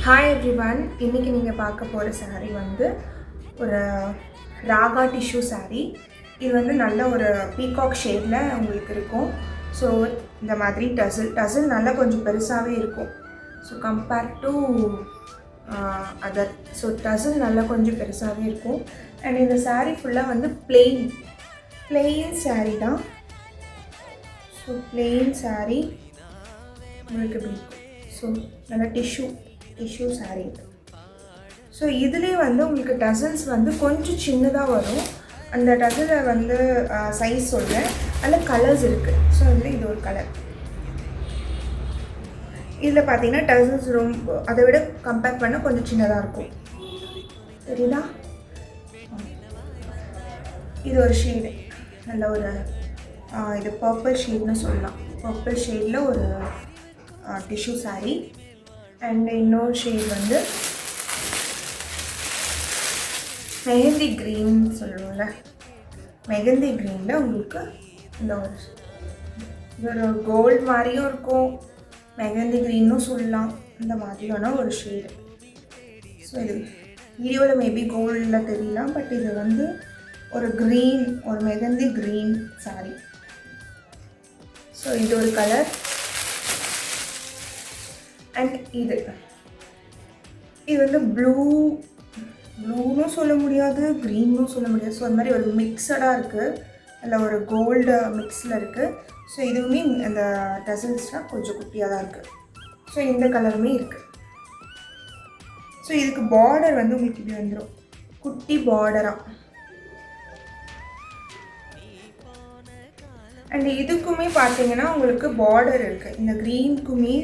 Hi everyone, இன்றைக்கி நீங்கள் பார்க்க போகிற saree வந்து ஒரு ராகா டிஷ்யூ saree. இது வந்து நல்ல ஒரு பீகாக் ஷேடில் உங்களுக்கு இருக்கும். ஸோ இந்த மாதிரி டசில் நல்லா கொஞ்சம் பெருசாகவே இருக்கும். So compare to other, so tussle நல்லா கொஞ்சம் பெருசாகவே இருக்கும். அண்ட் இந்த saree ஃபுல்லாக வந்து பிளெயின் saree தான். ஸோ பிளெயின் saree உங்களுக்கு எப்படி இருக்கும். ஸோ நல்ல டிஷ்யூ saree. ஸோ இதுலேயே வந்து உங்களுக்கு டசல்ஸ் வந்து கொஞ்சம் சின்னதாக வரும். அந்த டசலை வந்து சைஸ் சொல்கிறேன். அதில் கலர்ஸ் இருக்குது. ஸோ அதில் இது ஒரு கலர். இதில் பார்த்தீங்கன்னா டசல்ஸ் ரொம்ப அதை விட கம்பேர் பண்ணால் கொஞ்சம் சின்னதாக இருக்கும். தெரியுதா? இது ஒரு ஷேடு, நல்ல ஒரு இது பர்பிள் ஷேட்னு சொல்லலாம். பர்பிள் ஷேடில் ஒரு டிஷ்யூ saree. அண்ட் இன்னொரு ஷேட் வந்து மெஹந்தி க்ரீன் சொல்லுவோம்ல, மெஹந்தி க்ரீனில் உங்களுக்கு இந்த ஒரு கோல்டு மாதிரியும் இருக்கும், மெஹந்தி க்ரீனும் சொல்லலாம். இந்த மாதிரியான ஒரு ஷேடு. ஸோ இது வீடியோவில் மேபி கோல்டில் தெரியலாம், பட் இது வந்து ஒரு க்ரீன், ஒரு மெஹந்தி க்ரீன் saree. ஸோ இது ஒரு கலர். அண்ட் இது வந்து ப்ளூனும் சொல்ல முடியாது, க்ரீனும் சொல்ல முடியாது. ஸோ அந்த மாதிரி ஒரு மிக்சடாக இருக்குது, அதில் ஒரு கோல்டு மிக்ஸில் இருக்குது. ஸோ இதுவுமே அந்த டசல்ஸ்லாம் கொஞ்சம் குட்டியாக தான் இருக்குது. ஸோ இந்த கலருமே இருக்குது. ஸோ இதுக்கு பார்டர் வந்து உங்களுக்கு இப்படி வந்துடும், குட்டி பார்டராக. அண்ட் இதுக்குமே பார்த்தீங்கன்னா உங்களுக்கு பார்டர் இருக்குது. இந்த க்ரீனுக்குமே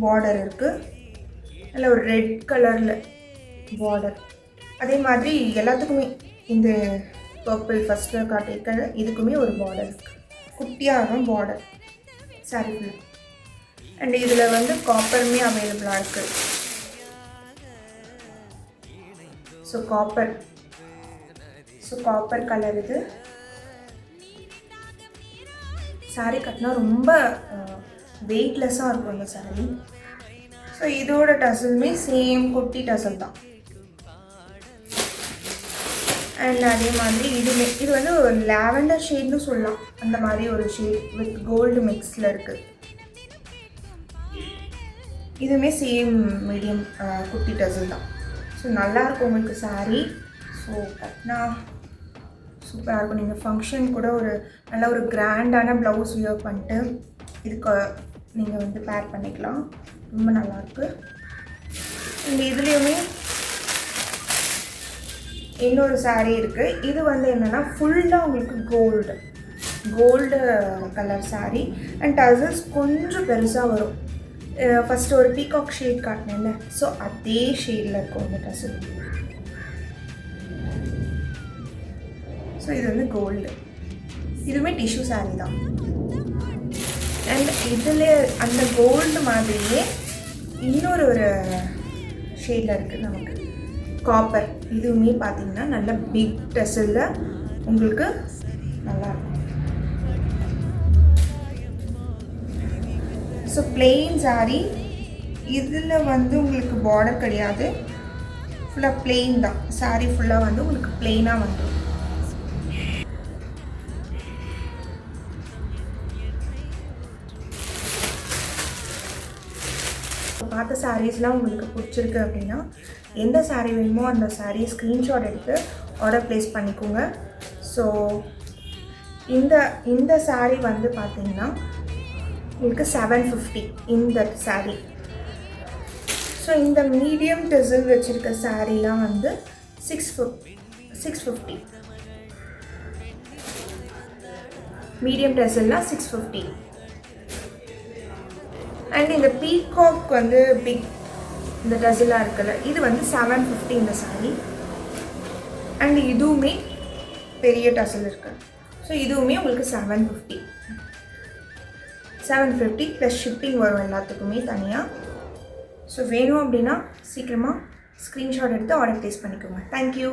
பார்டர் இருக்குது, நல்ல ஒரு ரெட் கலரில் பார்டர். அதே மாதிரி எல்லாத்துக்குமே இந்த பர்பிள் ஃபஸ்ட்டில் காட்டியிருக்க இதுக்குமே ஒரு பார்டர் இருக்குது, குட்டியாக பார்டர் saree ஃபுல்லாக. அண்ட் இதில் வந்து காப்பருமே அவைலபிளாக இருக்குது. So copper colour. இது saree கட்டினா ரொம்ப வெயிட்லெஸ்ஸாக இருக்கும் இந்த saree. ஸோ இதோட டசலுமே சேம் குட்டி டசல் தான். அண்ட் அதே மாதிரி இது வந்து ஒரு லாவெண்டர் ஷேட்னு சொல்லலாம். அந்த மாதிரி ஒரு ஷேட் வித் கோல்டு மிக்ஸில் இருக்குது. இதுவுமே சேம் மீடியம் குட்டி டசல் தான். ஸோ நல்லாயிருக்கும் உங்களுக்கு saree. ஸோ கட்டினா சூப்பராக இருக்கும். நீங்கள் ஃபங்க்ஷன் கூட ஒரு நல்ல ஒரு கிராண்டான ப்ளவுஸ் வியர் பண்ணிட்டு இதுக்கு நீங்கள் வந்து பேர் பண்ணிக்கலாம். ரொம்ப நல்லாயிருக்கு. இந்த இதுலேயுமே இன்னொரு saree இருக்குது. இது வந்து என்னென்னா ஃபுல்லாக உங்களுக்கு gold colour saree. And tassels கொஞ்சம் பெருசாக வரும். ஃபஸ்ட்டு ஒரு பீகாக் ஷேட் காட்டினேன்ல, ஸோ அதே ஷேடில் இருக்கும் இந்த டசல். ஸோ இது வந்து கோல்டு. இதுவுமே டிஷ்யூ saree தான். அண்ட் இதில் அந்த கோல்டு மாதிரியே இன்னொரு ஷேடில் இருக்குது நமக்கு காப்பர். இதுவுமே பார்த்திங்கன்னா நல்ல பிக் டசலில் உங்களுக்கு நல்லாயிருக்கும். So plain saree. இதில் வந்து உங்களுக்கு பார்டர் கிடையாது, ஃபுல்லாக பிளெயின் தான். saree ஃபுல்லாக வந்து உங்களுக்கு பிளெயினாக வந்துடும். பார்த்த சாரீஸ்லாம் உங்களுக்கு பிடிச்சிருக்கு அப்படின்னா எந்த saree வேணுமோ அந்த saree ஸ்க்ரீன்ஷாட் எடுத்து ஆர்டர் ப்ளேஸ் பண்ணிக்கோங்க. ஸோ இந்த saree வந்து பார்த்திங்கன்னா உங்களுக்கு 750 இந்த saree. ஸோ இந்த மீடியம் டசல் வச்சுருக்க சாரீலாம் வந்து 650. மீடியம் டசல்னால் 650. அண்ட் இந்த பீகாக் வந்து பிக் இந்த டசலாக இருக்குல்ல, இது வந்து 750 இந்த saree. அண்ட் இதுவுமே பெரிய டசல் இருக்குது. ஸோ இதுவுமே உங்களுக்கு 750 ப்ளஸ் ஷிப்பிங் வரும் எல்லாத்துக்குமே தனியாக. ஸோ வேணும் அப்படின்னா சீக்கிரமாக ஸ்க்ரீன்ஷாட் எடுத்து ஆர்டர் ப்ளேஸ் பண்ணிக்கோங்க. தேங்க்யூ.